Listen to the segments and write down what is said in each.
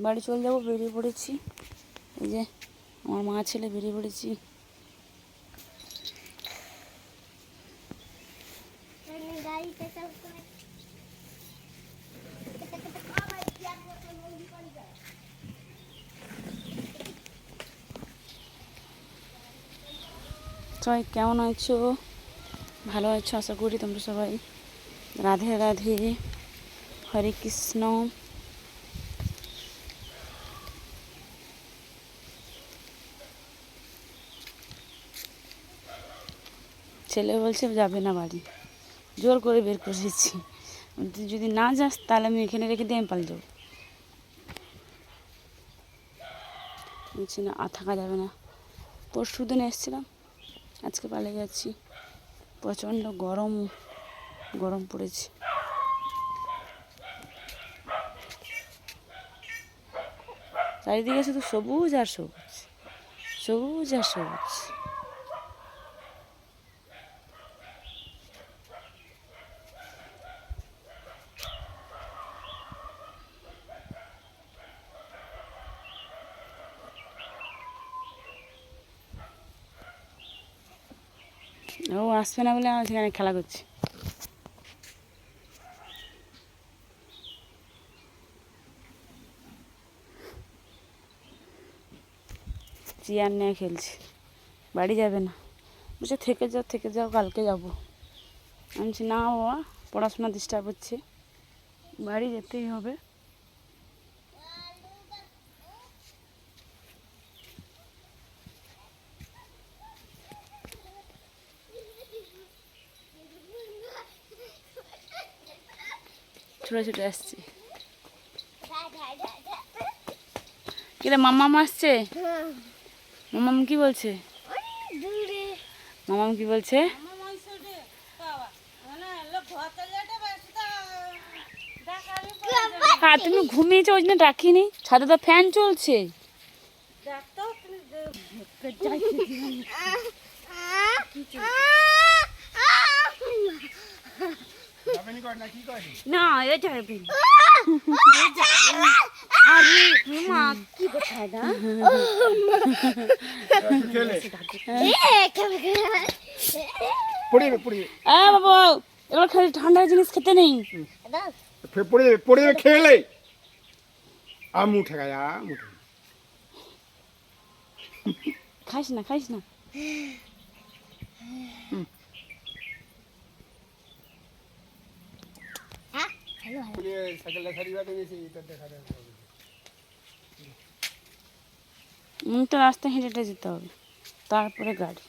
বাড়ি চলে যাবো, বেরিয়ে পড়েছি। এই যে আমার মা ছেলে বেরিয়ে পড়েছি। সবাই কেমন আছো? ভালো আছো আশা করি তোমরা সবাই। রাধে রাধে, হরে কৃষ্ণ। ছেলে বলছে যাবে না বাড়ি, জোর করে বের করে দিচ্ছি। তুই যদি না যাস তাহলে আমি এখানে রেখে দিয়ে আমি পালিয়ে যাবো। বলছি না, আর থাকা যাবে না। পরশু দিন এসেছিলাম, আজকে পালিয়ে যাচ্ছি। প্রচণ্ড গরম গরম পড়েছে। চারিদিকে শুধু সবুজ আর সবুজ, সবুজ আর সবুজ। ও আসবে না বলে আমার সেখানে খেলা করছে। চেয়ার নিয়ে খেলছে, বাড়ি যাবে না। বলছে থেকে যাও কালকে যাবো। আমি বলছি না বাবা, পড়াশোনা ডিস্টার্ব হচ্ছে, বাড়ি যেতেই হবে। ছুটে ছুটে আসছি। কিরে মাম্মাম আসছে? মাম্মাম কি বলছে? মাম্মাম কি বলছে? তুমি ঘুমিয়েছো ওই জন্য ডাকিনি, ছাদে তো ফ্যান চলছে। না এ যাবে আরে মা কি কোথায় না বাবা, এবার খালি ঠান্ডা জিনিস খেতে নেই। পড়ে খেলে আমু ঠেকায় খাইস না খাইস না। তো রাস্তা হেঁটে হেঁটে যেতে হবে, তারপরে গাড়ি।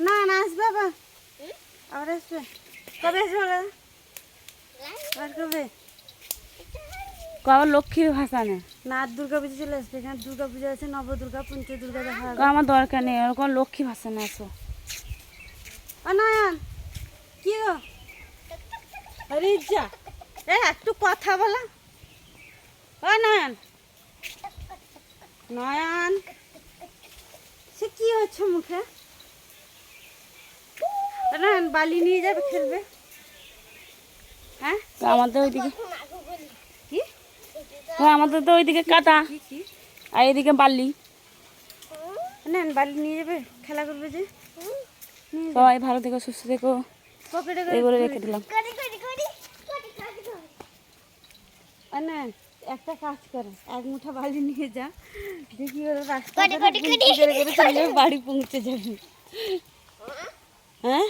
না না আসবে আবার, আবার আসবে। কবে আসবে আর কবে? আবার লক্ষ্মী ভাষা নেই না, দুর্গা পুজো চলে আসবে। এখানে দুর্গা পুজো আছে, নবদুর্গা, পঞ্চদুর্গা দেখা হবে। আমার দরকার নেই, ওরকম লক্ষ্মী ভাষা নেই। আসো নয়ন, কি গো রিজা, একটু কথা বলা। ও নয়ন, নয়ন, সে কি হচ্ছে মুখে? নয়ন বালি নিয়ে যাবে, খেলবে। হ্যাঁ আমাদের ওইদিকে কি, আমাদের তো ওইদিকে কাটা আর এদিকে বালি। নেন বালি নিয়ে যাবে, খেলা করবে যে। সবাই ভালো থেকো, সুস্থ থেকো, এই বলে রেখে দিলাম। না একটা কাজ করে, এক মুঠা বালি নিয়ে যা, দেখি ওরা রাস্তা বাড়ি পৌঁছে যাবে। হ্যাঁ